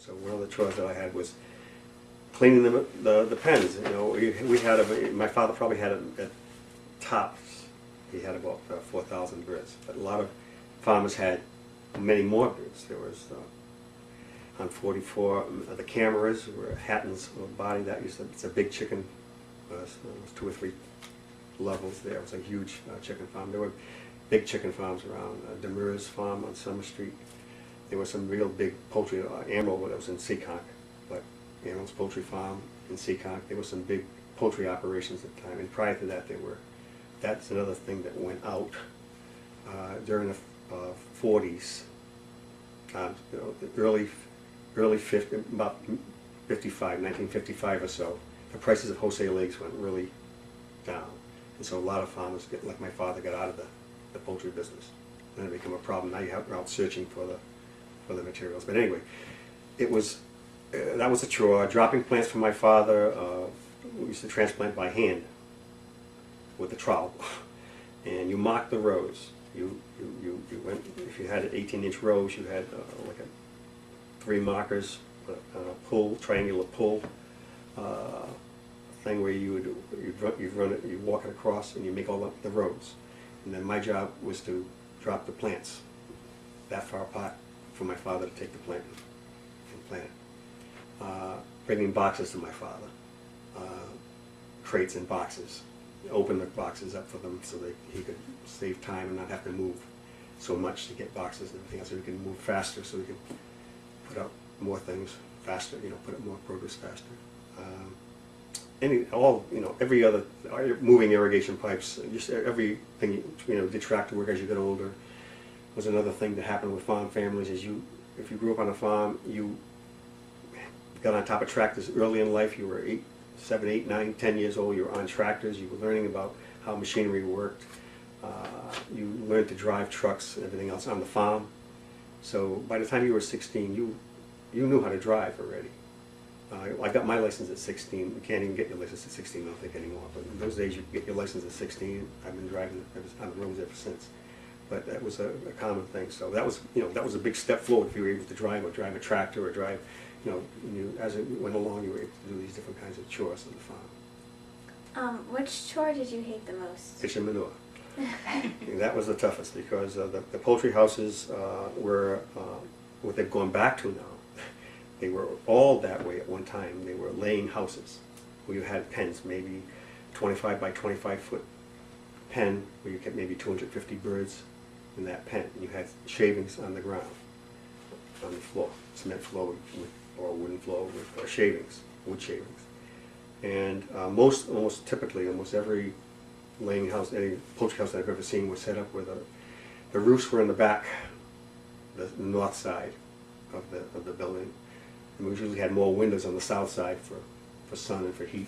So one of the chores that I had was cleaning the pens. You know, we had my father probably had at tops. He had about 4,000 birds, but a lot of farmers had many more birds. There was on 44 the cameras were Hatton's body. That used to, it's a big chicken. It was 2 or 3 levels there. It was a huge chicken farm. There were big chicken farms around. Demers Farm on Summer Street. There was some real big poultry. Emerald, that was in Seekonk, but Emerald's Poultry Farm in Seekonk. There were some big poultry operations at the time, and prior to that, that's another thing that went out during the 40s. You know, the early 50, about 1955 or so. The prices of wholesale eggs went really down, and so a lot of farmers, like my father, got out of the poultry business, and it became a problem. Now you're out searching for the materials. But anyway, it was that was a chore. Dropping plants for my father. We used to transplant by hand with a trowel, and you marked the rows. You went, if you had 18-inch rows, you had like 3 markers, a pull, triangular pull thing where you'd run it, you walk it across, and you make all the rows. And then my job was to drop the plants that far apart for my father to take the plant and plant it. Bringing boxes to my father, crates and boxes. Open the boxes up for them so that he could save time and not have to move so much to get boxes and everything else, so he can move faster, so he can put out more things faster, you know, put up more produce faster. Every other moving irrigation pipes, just everything, you know, did tractor work as you got older was another thing that happened with farm families. If you grew up on a farm, you got on top of tractors early in life. You were 7, 8, 9, 10 years old. You were on tractors. You were learning about how machinery worked. You learned to drive trucks and everything else on the farm. So by the time you were 16, you knew how to drive already. I got my license at 16. You can't even get your license at 16, I don't think, anymore. But in those days, you could get your license at 16. I've been driving on the roads ever since. But that was a common thing. So that was, you know, that was a big step forward if you were able to drive a tractor or drive, you know, as it went along, you were able to do these different kinds of chores on the farm. Which chore did you hate the most? Pitching manure. That was the toughest because the poultry houses were what they've gone back to now. They were all that way at one time. They were laying houses where you had pens, maybe 25 by 25 foot pen where you kept maybe 250 birds in that pen. And you had shavings on the ground, on the floor, cement floor or wooden floor with shavings, wood shavings. And almost every laying house, any poultry house that I've ever seen was set up where the roofs were in the back, the north side of the building. And we usually had more windows on the south side for sun and for heat,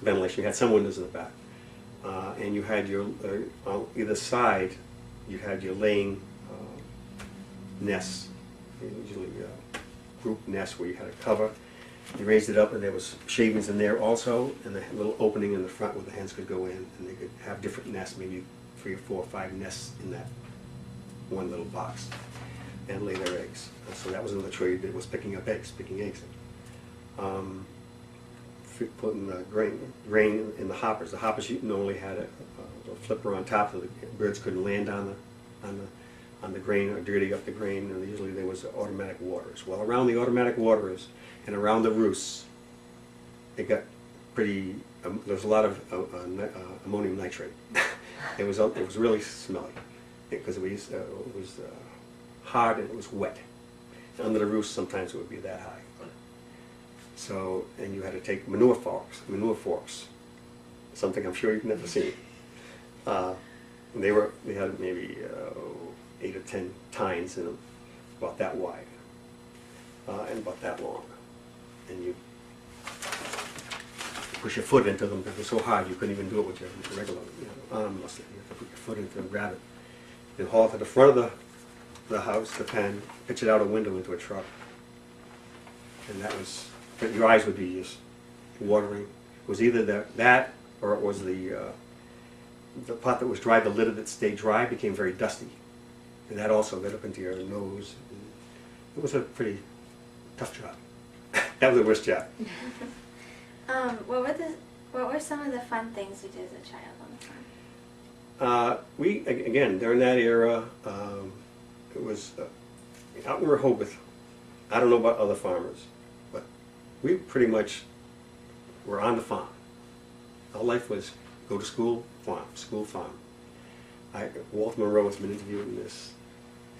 ventilation. You had some windows in the back. And you had your, on either side, you had your laying nests, usually group nests where you had a cover. You raised it up and there was shavings in there also, and a little opening in the front where the hens could go in, and they could have different nests, maybe 3 or 4 or 5 nests in that one little box, and lay their eggs. So that was another trade that was picking eggs. Putting the grain in the hoppers. The hoppers normally had a flipper on top so the birds couldn't land on the grain or dirty up the grain, and usually there was automatic waterers. Well, around the automatic waterers and around the roosts, it got pretty. There was a lot of ammonium nitrate. It was really smelly because it was hard and it was wet. Under the roost, sometimes it would be that high. So, and you had to take manure forks, something I'm sure you've never seen. They had maybe 8 or 10 tines in them, about that wide, and about that long. And you push your foot into them because they're so hard you couldn't even do it with your regular arm muscle. You have to put your foot into them, grab it, and haul it to the front of the house, the pen, pitch it out a window into a truck, and that was. But your eyes would be just watering. It was either that or it was the pot that was dry, the lid that stayed dry became very dusty. And that also got up into your nose. It was a pretty tough job. That was the worst job. What were some of the fun things you did as a child on the farm? Again, during that era, it was out in Rehoboth. I don't know about other farmers, but we pretty much were on the farm. Our life was go to school, farm, school, farm. Walter Monroe has been interviewing this,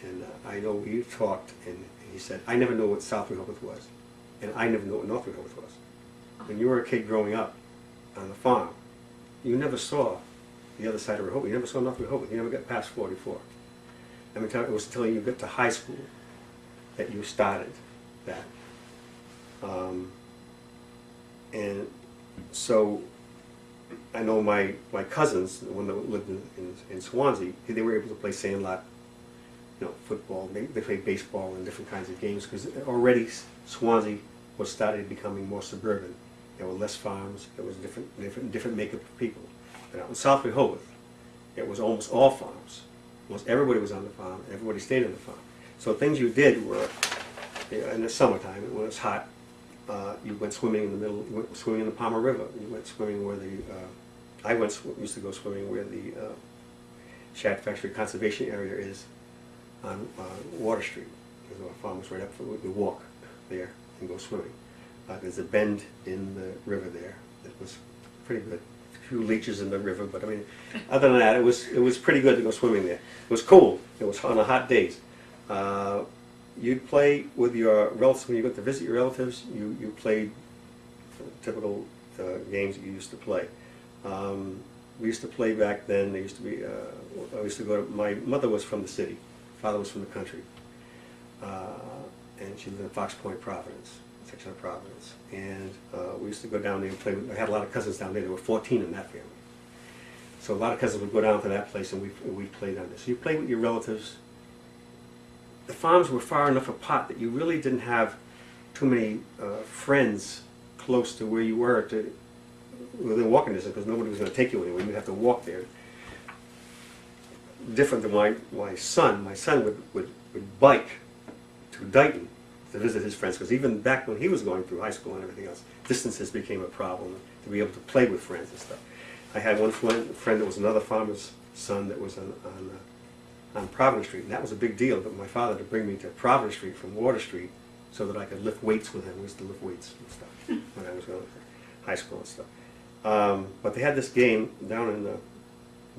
and I know we talked, and he said, I never knew what South Rehoboth was, and I never knew what North Rehoboth was. When you were a kid growing up on the farm, you never saw the other side of Rehoboth. You never saw North Rehoboth. You never got past 44. I mean, it was until you got to high school that you started that. And so I know my cousins, when they lived in Swansea, they were able to play sandlot, football. They played baseball and different kinds of games because already Swansea was started becoming more suburban. There were less farms. There was different makeup of people. But out in South Rehoboth, it was almost all farms. Almost everybody was on the farm. Everybody stayed on the farm. So things you did were, in the summertime, when it was hot, you went swimming in the middle. You went swimming in the Palmer River. You went swimming where I used to go swimming where the Shad Factory Conservation Area is on Water Street. Because our farm was right up. We walk there and go swimming. There's a bend in the river there that was pretty good. A few leeches in the river, but I mean, other than that, it was pretty good to go swimming there. It was cold. It was on the hot days. You'd play with your relatives when you got to visit your relatives. You played typical games that you used to play. We used to play back then. There used to be. I used to go to. My mother was from the city. Father was from the country, and she lived in Fox Point, Providence. Section of Providence, and we used to go down there and play. I had a lot of cousins down there. There were 14 in that family, so a lot of cousins would go down to that place, and we played down there. So you played with your relatives. The farms were far enough apart that you really didn't have too many friends close to where you were within walking distance, because nobody was going to take you anywhere. You'd have to walk there. Different than my son. My son would bike to Dighton to visit his friends, because even back when he was going through high school and everything else, distances became a problem to be able to play with friends and stuff. I had one friend that was another farmer's son that was on Providence Street, and that was a big deal. But my father to bring me to Providence Street from Water Street so that I could lift weights with him. We used to lift weights and stuff when I was going to high school and stuff. But they had this game down in it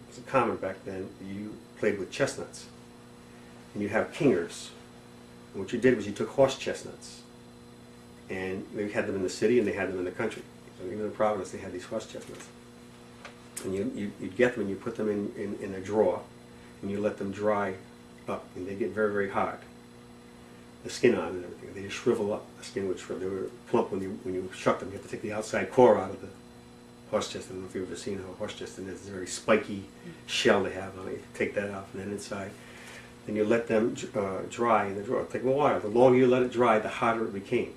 was common back then. You played with chestnuts, and you have kingers. And what you did was you took horse chestnuts, and they had them in the city and they had them in the country. So even in Providence, they had these horse chestnuts. And you'd get them and you put them in a drawer, and you let them dry up, and they get very, very hard. The skin on and everything, they just shrivel up. The skin would shrivel. They were plump when you shuck them. You have to take the outside core out of the horse chestnut. I don't know if you've ever seen how a horse chestnut is. It's a very spiky shell they have on it. You take that off, and then inside. Then you let them dry in the drawer. It took a while. The longer you let it dry, the harder it became.